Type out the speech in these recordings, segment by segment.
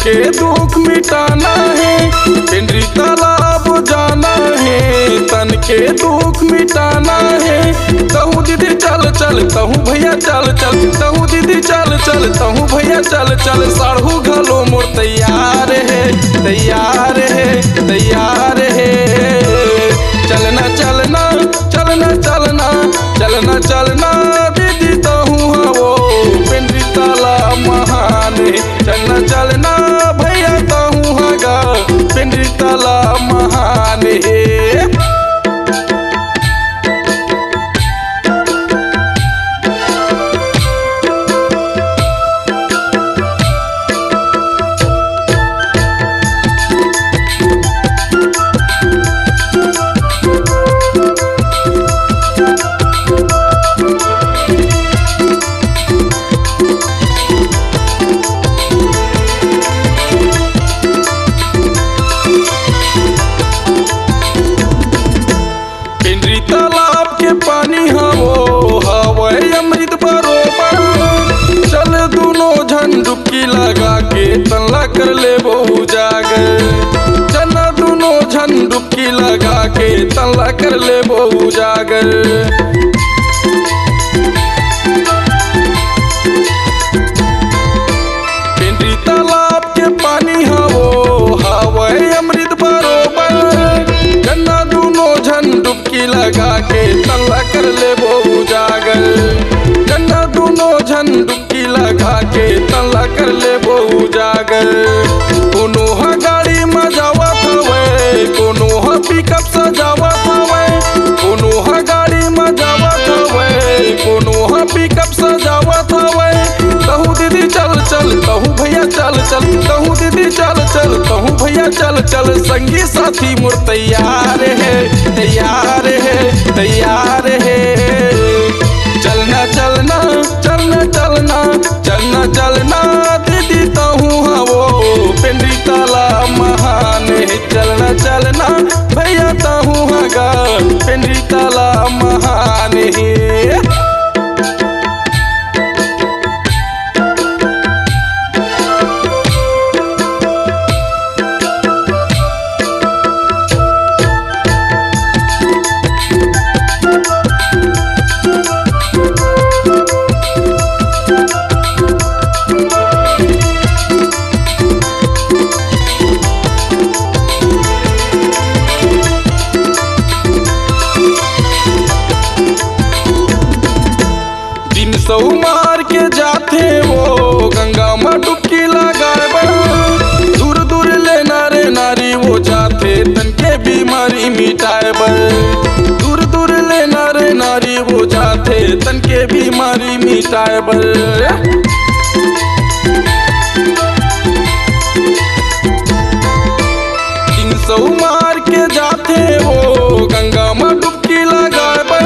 के दुख मिटाना है, पिंडरी तालाब जाना है, तन के दुख मिटाना है। कहूँ दीदी चल चल, कहूँ भैया चल चल, कहूँ दीदी चल चल, कहूँ भैया चल चल। साढ़ू घलो मोर तैयार है, तैयार है, तैयार है। चलना चलना चलना चलना चलना चलना दीदी तहूँ वो पिंडरी तालाब महान है। चलना चलना भैया तहूँ हगा पिंडरी तालाब महान है। तालाब के पानी हवो हवे अमृत बरोबर। चल दोनों झन डुबकी लगा के तल्ला कर ले बहु जागर। चल दोनों झन डुबकी लगा के तल्ला कर ले बहु जागर। पिंडरी तालाब के पानी हवो हवे अमृत बरोबर। गन्ना दोनों झन डुबकी लगा के तल्ला कर ले बहु जागर। गन्ना दोनों झन डुबकी लगा के तल्ला कर ले बहु जागर। कोनो ह गाड़ी में जावत हवे, कोनो ह पिकअप सजावत हवे, कोनो ह गाड़ी में जावत हवे, कोनो ह पिकअप सजावत हवे। कहूँ दीदी चल चल, कहूँ भैया चल चल, कहूँ दीदी चल चल, कहूँ भैया चल चल। संगी साथी मोर तैयार है, तैयार है, तैयार है। चलना चलना चलना चलना चलना चलना दीदी तहूँ हवो पिंडरी तालाब महान है। चलना चलना भैया तहूँ हगा पिंडरी तालाब महान है। सौ मार के जाते वो गंगा में डुबकी लगाए। दूर दूर ले नारे नारी वो जाते तन के बीमारी मिटाए। दूर दूर ले नारे नारी वो जाते तन के बीमारी मिटाए। 300 मार के जाते वो गंगा में डुबकी लगाए।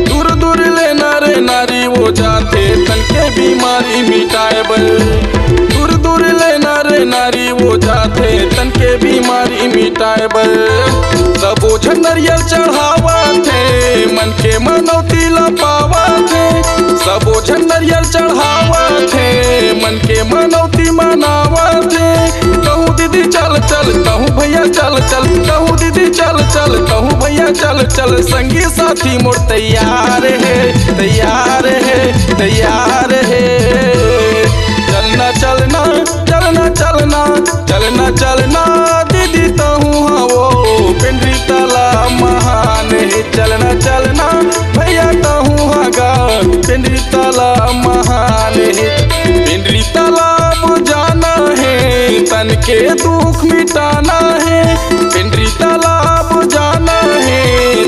दूर दूर ले नारे नारी वो जाते तन के बीमारी मिटाए। दूर दूर ले नारे नारी वो जाते तन के बीमारी मिटाए। सबो झन नरियल चढ़ावा थे मन के मनौती लपावा थे। सबो झन नरियल चढ़ावा थे मन के मनौती मनावा थे। कहूँ दीदी चल चल, कहूँ भैया चल चल, कहूँ दीदी चल चल, कहूँ भैया चल चल। संगी साथी मोर तैयार है, तैयार है, तैयार है। चलना चलना चलना चलना चलना चलना दीदी तहूँ हवो पिंडरी तालाब महान है। चलना चलना भैया तहूँ हगा पिंडरी तालाब महान है। पिंडरी तालाब जाना है, तन के दुख मिटाना है। पिंडरी तालाब जाना है,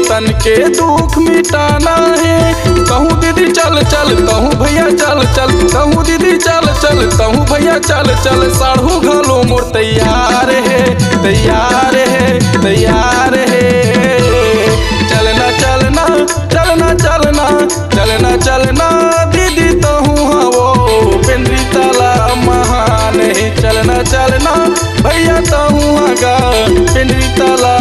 तन के दुख मिटाना है। कहूँ दीदी चल चल, कहूँ भैया चल चल, कहूँ दीदी चल चल, कहूँ भैया चल चल। साढ़ू घलो मोर तैयार है, तैयार है, तैयार है। चलना चलना चलना चलना चलना चलना दीदी तहूँ हवो पिंडरी तालाब महान है। चलना चलना भैया तहूँ हगा पिंडरी तालाब